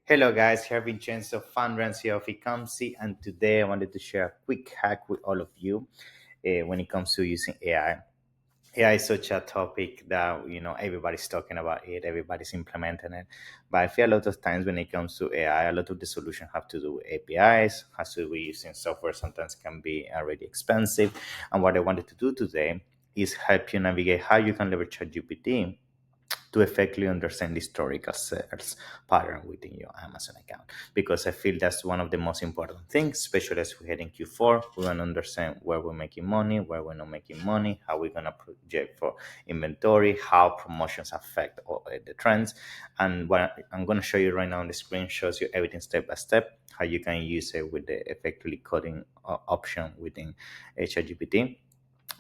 Hello guys, here Vincenzo, founder and CEO of Ecomcy, and today I wanted to share a quick hack with all of you when it comes to using AI. AI is such a topic that everybody's talking about it, everybody's implementing it. But I feel a lot of times when it comes to AI, a lot of the solution have to do with APIs, has to do with using software. Sometimes can be already expensive. And what I wanted to do today is help you navigate how you can leverage ChatGPT to effectively understand the historical sales pattern within your Amazon account. Because I feel that's one of the most important things, especially as we head in Q4. We want to understand where we're making money, where we're not making money, how we're going to project for inventory, how promotions affect the trends. And what I'm going to show you right now on the screen shows you everything step by step, how you can use it with the effectively coding option within ChatGPT.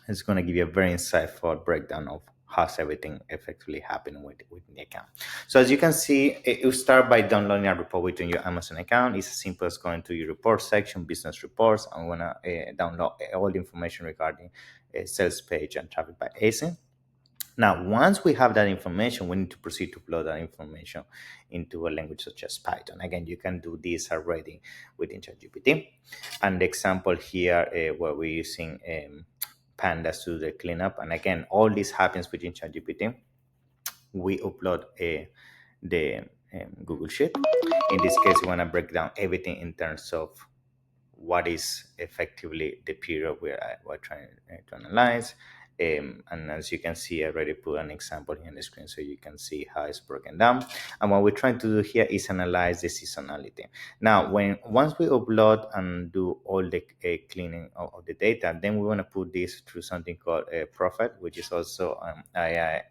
It's going to give you a very insightful breakdown of how's everything effectively happening with the account. So as you can see, you start by downloading a report within your Amazon account. It's as simple as going to your report section, business reports. I'm going to download all the information regarding sales page and traffic by ASIN. Now, once we have that information, we need to proceed to upload that information into a language such as Python. Again, you can do this already within ChatGPT. And the example here where we're using pandas to do the cleanup. And again, all this happens within ChatGPT. We upload the Google Sheet. In this case, we want to break down everything in terms of what is effectively the period we're trying to analyze. And as you can see, I already put an example here on the screen so you can see how it's broken down. And what we're trying to do here is analyze the seasonality. Now, once we upload and do all the cleaning of the data, then we want to put this through something called a Prophet, which is also an AI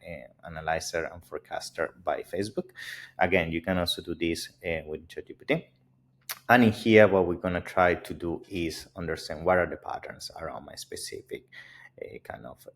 analyzer and forecaster by Facebook. Again, you can also do this with ChatGPT. And in here, what we're going to try to do is understand what are the patterns around my specific kind of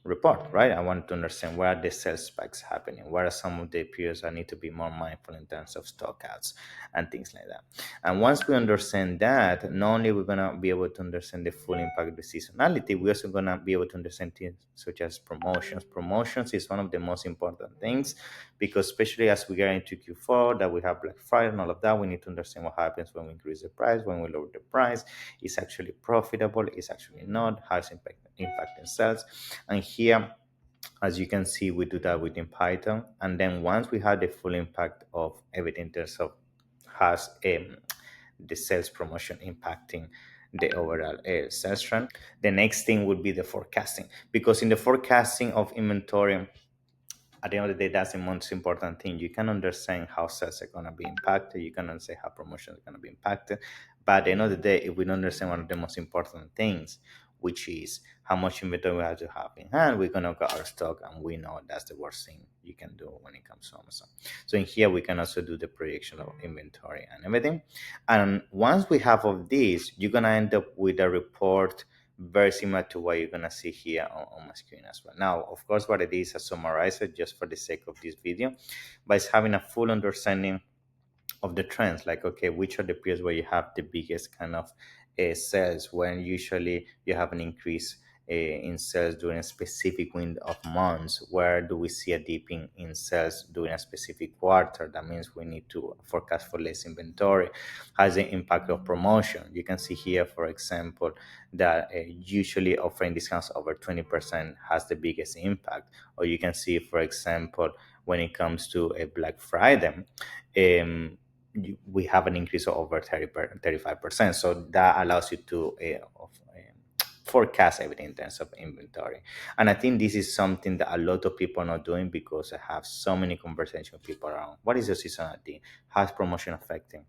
report, right? I want to understand where are the sales spikes happening, what are some of the periods I need to be more mindful in terms of stockouts and things like that. And once we understand that, not only we're gonna be able to understand the full impact of the seasonality, we're also gonna be able to understand things such as promotions. Promotions is one of the most important things because especially as we get into Q4, that we have Black Friday and all of that, we need to understand what happens when we increase the price, when we lower the price. Is actually profitable? Is actually not? How is impacting sales? And here, as you can see, we do that within Python. And then once we have the full impact of everything in terms of has the sales promotion impacting the overall sales trend, the next thing would be the forecasting. Because in the forecasting of inventory, at the end of the day, that's the most important thing. You can understand how sales are going to be impacted. You can understand how promotions are going to be impacted. But at the end of the day, if we don't understand one of the most important things, which is how much inventory we have to have in hand, we're going to go out of stock. And we know that's the worst thing you can do when it comes to Amazon. So in here, we can also do the projection of inventory and everything. And once we have all this, you're going to end up with a report very similar to what you're gonna see here on my screen as well. Now, of course, what it is, I summarize it just for the sake of this video, but it's having a full understanding of the trends. Like, okay, which are the periods where you have the biggest kind of sales, when usually you have an increase in sales during a specific window of months. Where do we see a dip in sales during a specific quarter? That means we need to forecast for less inventory. Has the impact of promotion? You can see here, for example, that usually offering discounts over 20% has the biggest impact. Or you can see, for example, when it comes to a Black Friday, we have an increase of over 35%. So that allows you to forecast everything in terms of inventory. And I think this is something that a lot of people are not doing, because I have so many conversations with people around what is your seasonality, how's promotion affecting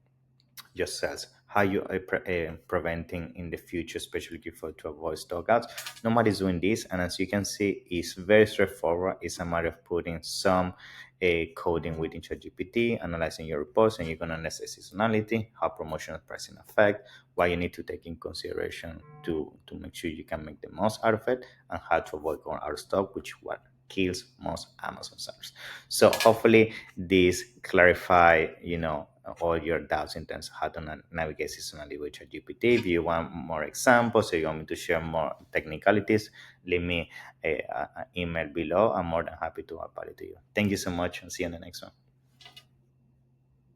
your sales, how you are preventing in the future, especially to avoid stockouts. Nobody's doing this, and as you can see, it's very straightforward. It's a matter of putting some coding within ChatGPT, analyzing your reports, and you're gonna analyze seasonality, how promotional pricing affect, what you need to take in consideration to make sure you can make the most out of it, and how to avoid going out of stock, which what kills most Amazon sellers. So hopefully this clarify, all your doubts in terms of how to navigate seasonality with ChatGPT. If you want more examples or you want me to share more technicalities, leave me an email below. I'm more than happy to apply it to you. Thank you so much, and see you in the next one.